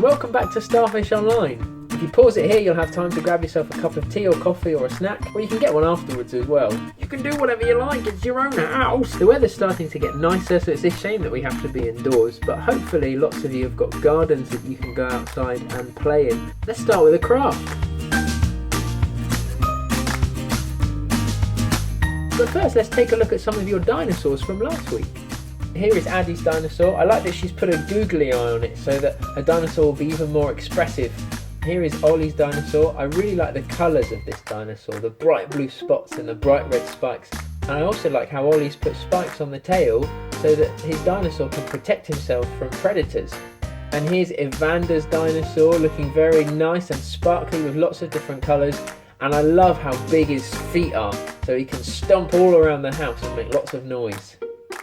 and welcome back to Starfish Online. If you pause it here, you'll have time to grab yourself a cup of tea or coffee or a snack, or you can get one afterwards as well. You can do whatever you like, it's your own house. The weather's starting to get nicer, so it's a shame that we have to be indoors, but hopefully lots of you have got gardens that you can go outside and play in. Let's start with a craft. But first, let's take a look at some of your dinosaurs from last week. Here is Addie's dinosaur. I like that she's put a googly eye on it so that her dinosaur will be even more expressive. Here is Ollie's dinosaur. I really like the colours of this dinosaur, the bright blue spots and the bright red spikes. And I also like how Ollie's put spikes on the tail so that his dinosaur can protect himself from predators. And here's Evander's dinosaur, looking very nice and sparkly with lots of different colours. And I love how big his feet are, so he can stomp all around the house and make lots of noise.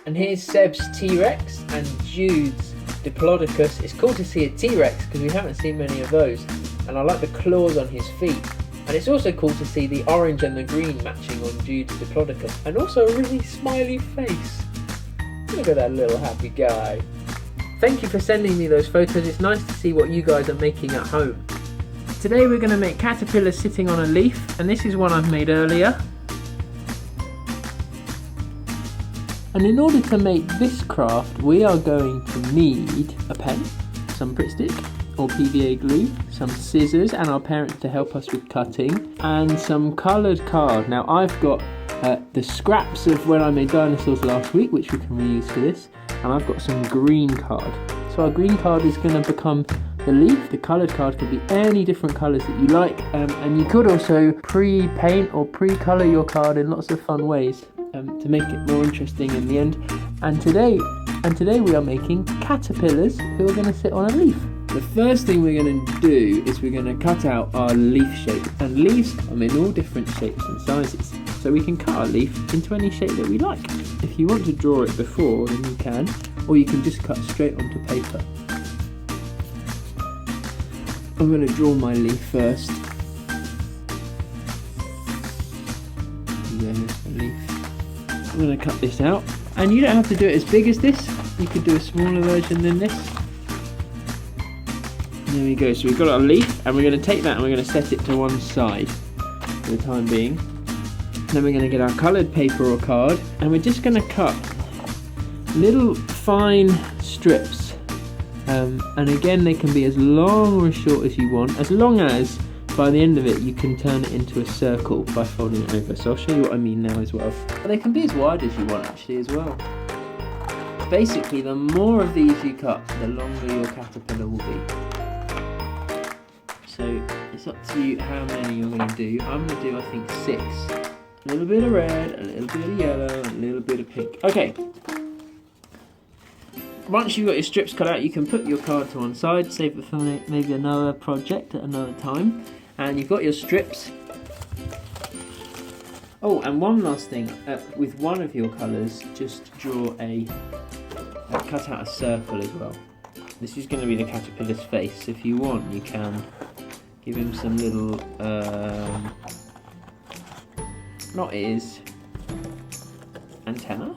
And here's Seb's T-Rex and Jude's Diplodocus. It's cool to see a T-Rex because we haven't seen many of those. And I like the claws on his feet. And it's also cool to see the orange and the green matching on Jude's Diplodocus. And also a really smiley face. Look at that little happy guy. Thank you for sending me those photos. It's nice to see what you guys are making at home. Today we're going to make caterpillars sitting on a leaf. And this is one I've made earlier. And in order to make this craft, we are going to need a pen, some Pritt stick or PVA glue, some scissors and our parents to help us with cutting, and some coloured card. Now I've got the scraps of when I made dinosaurs last week, which we can reuse for this, and I've got some green card. So our green card is going to become the leaf. The coloured card could be any different colours that you like, and you could also pre-paint or pre-colour your card in lots of fun ways. To make it more interesting in the end. And today we are making caterpillars who are going to sit on a leaf. The first thing we're going to do is we're going to cut out our leaf shape. And leaves come in all different shapes and sizes, so we can cut our leaf into any shape that we like. If you want to draw it before, then you can, or you can just cut straight onto paper. I'm going to draw my leaf first. There's the leaf. I'm going to cut this out, and you don't have to do it as big as this, you could do a smaller version than this. There we go, so we've got our leaf, and we're going to take that and we're going to set it to one side for the time being. Then we're going to get our coloured paper or card, and we're just going to cut little fine strips, and again they can be as long or as short as you want, as long as by the end of it you can turn it into a circle by folding it over. So I'll show you what I mean now as well. And they can be as wide as you want actually as well. Basically, the more of these you cut, the longer your caterpillar will be. So it's up to you how many you're going to do. I'm going to do I think 6. A little bit of red, a little bit of yellow, and a little bit of pink. Okay. Once you've got your strips cut out, you can put your card to one side, save it for maybe another project at another time. And you've got your strips. Oh, and one last thing, with one of your colours, just draw cut out a circle as well. This is going to be the caterpillar's face. If you want, you can give him some little, not ears, antenna?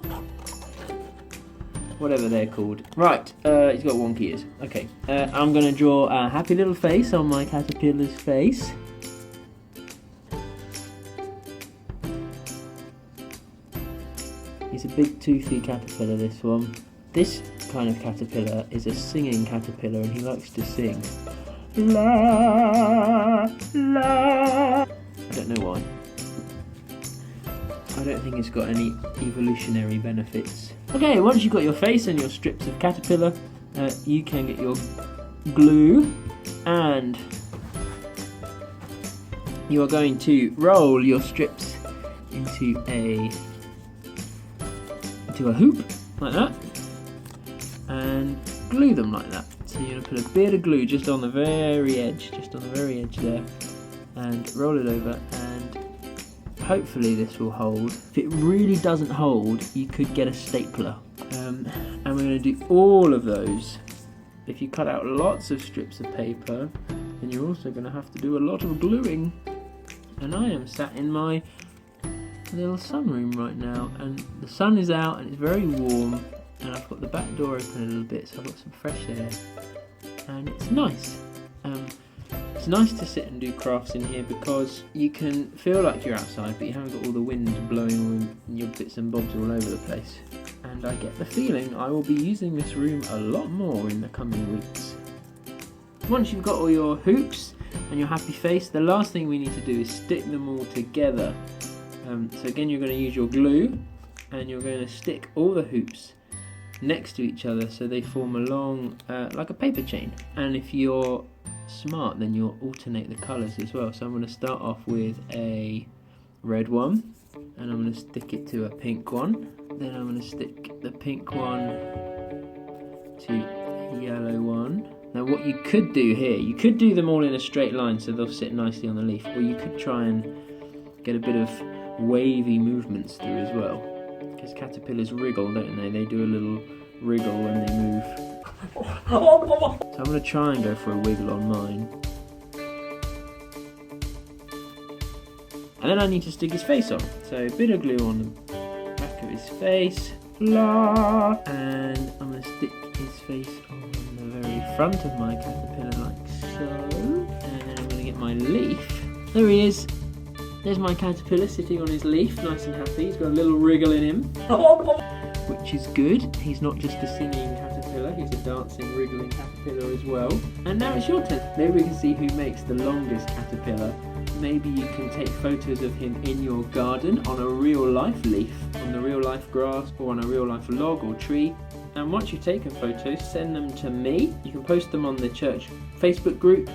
Whatever they're called. Right, he's got wonky ears. Okay, I'm going to draw a happy little face on my caterpillar's face. He's a big toothy caterpillar, this one. This kind of caterpillar is a singing caterpillar and he likes to sing. La, la. I don't know why. I don't think it's got any evolutionary benefits. Okay, once you've got your face and your strips of caterpillar, you can get your glue and you are going to roll your strips into a hoop like that and glue them like that. So you're going to put a bit of glue just on the very edge, there, and roll it over, and hopefully this will hold. If it really doesn't hold, you could get a stapler. And we're going to do all of those. If you cut out lots of strips of paper, then you're also going to have to do a lot of gluing. And I am sat in my little sunroom right now, and the sun is out and it's very warm, and I've got the back door open a little bit, so I've got some fresh air. and it's nice. It's nice to sit and do crafts in here because you can feel like you're outside, but you haven't got all the wind blowing all your bits and bobs all over the place. And I get the feeling I will be using this room a lot more in the coming weeks. Once you've got all your hoops and your happy face, the last thing we need to do is stick them all together. So again, you're going to use your glue and you're going to stick all the hoops next to each other so they form a long, like a paper chain. And if you're smart, then you'll alternate the colours as well. So I'm going to start off with a red one, and I'm going to stick it to a pink one. Then I'm going to stick the pink one to a yellow one. Now what you could do here, you could do them all in a straight line so they'll sit nicely on the leaf, or you could try and get a bit of wavy movements through as well, because caterpillars wriggle, don't they? They do a little wriggle when they move. So I'm going to try and go for a wiggle on mine. And then I need to stick his face on. So a bit of glue on the back of his face. Blah. And I'm going to stick his face on the very front of my caterpillar like so. And then I'm going to get my leaf. There he is. There's my caterpillar sitting on his leaf, nice and happy. He's got a little wriggle in him, which is good. He's not just a singing caterpillar, he's a dancing, wriggling caterpillar as well. And now it's your turn. Maybe we can see who makes the longest caterpillar. Maybe you can take photos of him in your garden on a real life leaf, on the real life grass, or on a real life log or tree. And once you've taken photos, send them to me. You can post them on the church Facebook group,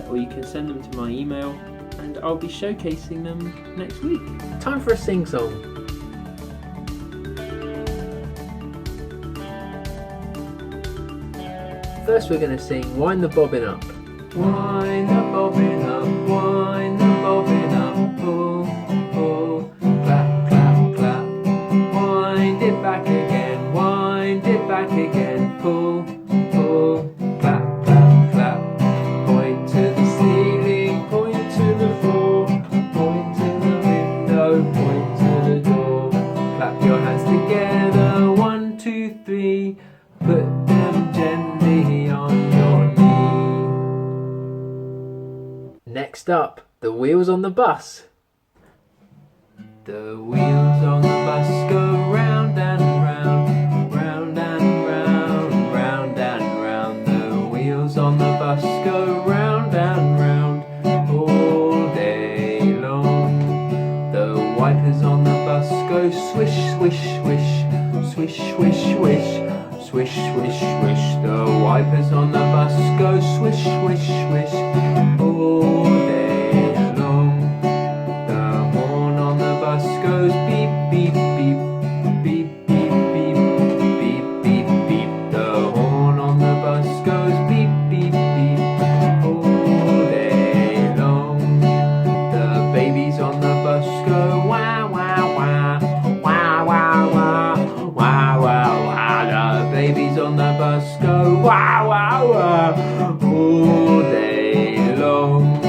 or you can send them to my email, and I'll be showcasing them next week. Time for a sing-song. First we're going to sing Wind the Bobbin Up. Wind the bobbin up, wind the bobbin up, pull, pull, clap, clap, clap. Wind it back again, wind it back again, pull, pull, clap, clap, clap. Point to the ceiling, point to the floor, point to the window, point to the door. Clap your hands together, 1, 2, 3, put them gently on your knee. Next up, the wheels on the bus. The wheels on the bus go round and round, round and round, round and round. The wheels on the bus go round and round all day long. The wipers on the bus go swish, swish, swish, swish, swish, swish, swish, swish, swish. The wipers on the bus go swish, swish, swish all day long. The horn on the bus goes beep, beep, beep, beep, beep, beep, beep, beep, beep. The horn on the bus goes beep, beep, beep all day long. The babies on the bus go wah, wah, wah, wah, wah, wah, wah, wah, wah. The babies on the bus go wah, wah, wah all day long.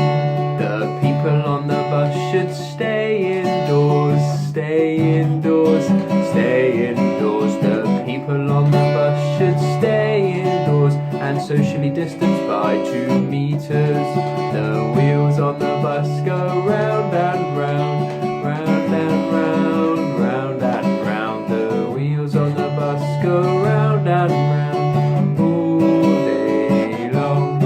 The people on the bus should stay indoors, stay indoors, stay indoors. The people on the bus should stay indoors and socially distance by 2 meters. The wheels on the bus go round and round, round and round, round and round. The wheels on the bus go round and round all day long.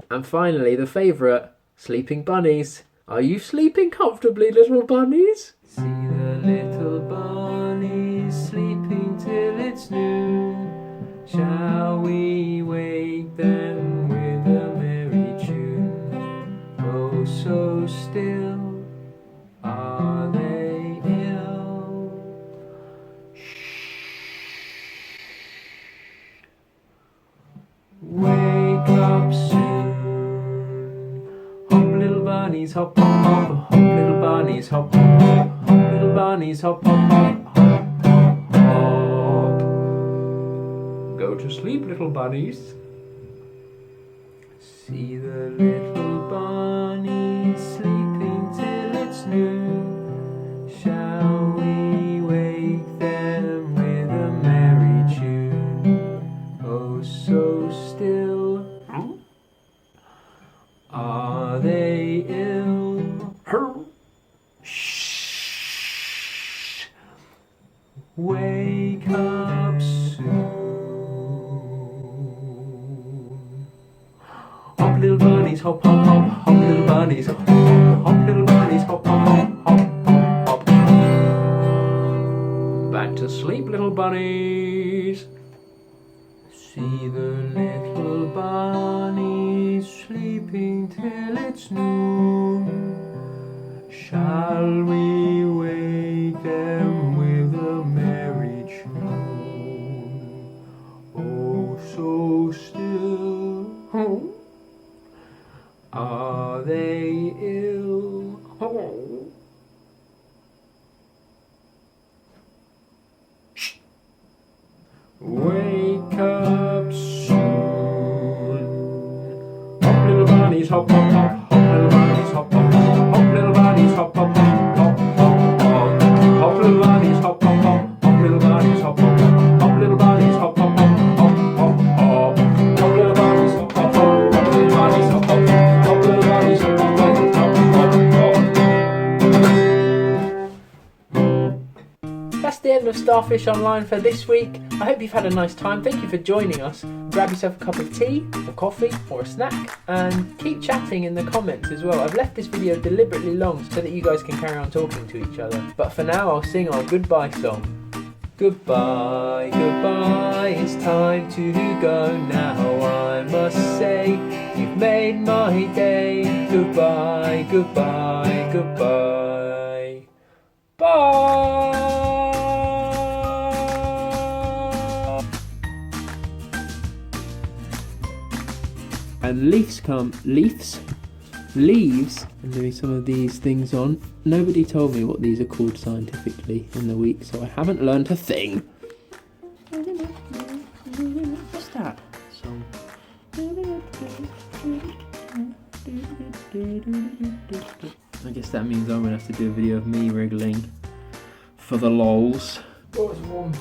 And finally, the favourite, sleeping bunnies. Are you sleeping comfortably, little bunnies? See the little bunnies sleeping till it's noon. Shall we wake them with a merry tune? Oh, so still are they ill? Shh. Wake up soon. Hop, little bunnies, hop, hop, hop, hop, little bunnies, hop, hop, hop, hop, little bunnies, hop, hop, hop, hop, hop, hop. Go to sleep, little bunnies. See the little bunnies sleeping till it's noon. Shall we wake them with a merry tune? Oh, Are they ill? Shh. Wake up soon. Hop little bunnies, hop hop hop, hop little bunnies, hop hop little bunnies, hop hop hop, hop hop hop. Back to sleep, little bunnies. See the little bunnies sleeping till it's noon. Shall we wake them with a merry tune? Oh, so still. Are they ill? Shh. Wake up soon. Hop little bunnies, hop hop hop, hop little bunnies, hop hop hop, hop little bunnies, hop hop hop, hop hop hop, hop little bunnies, hop hop hop, hop little bunnies, hop hop hop, hop little bunnies, hop hop hop, hop hop hop, hop little bunnies, hop hop hop, hop little bunnies, hop hop hop, hop little bunnies, hop hop hop, hop hop hop. That's the end of Starfish Online for this week. I hope you've had a nice time. Thank you for joining us. Grab yourself a cup of tea or coffee or a snack and keep chatting in the comments as well. I've left this video deliberately long so that you guys can carry on talking to each other. But for now, I'll sing our goodbye song. Goodbye, goodbye, it's time to go now. I must say, you've made my day. Goodbye, goodbye, goodbye. Bye! And leaves, and doing some of these things on. Nobody told me what these are called scientifically in the week, so I haven't learnt a thing. What's that song? I guess that means I'm gonna have to do a video of me wriggling for the lols. Oh, it's warm.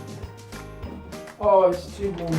Oh, it's too warm.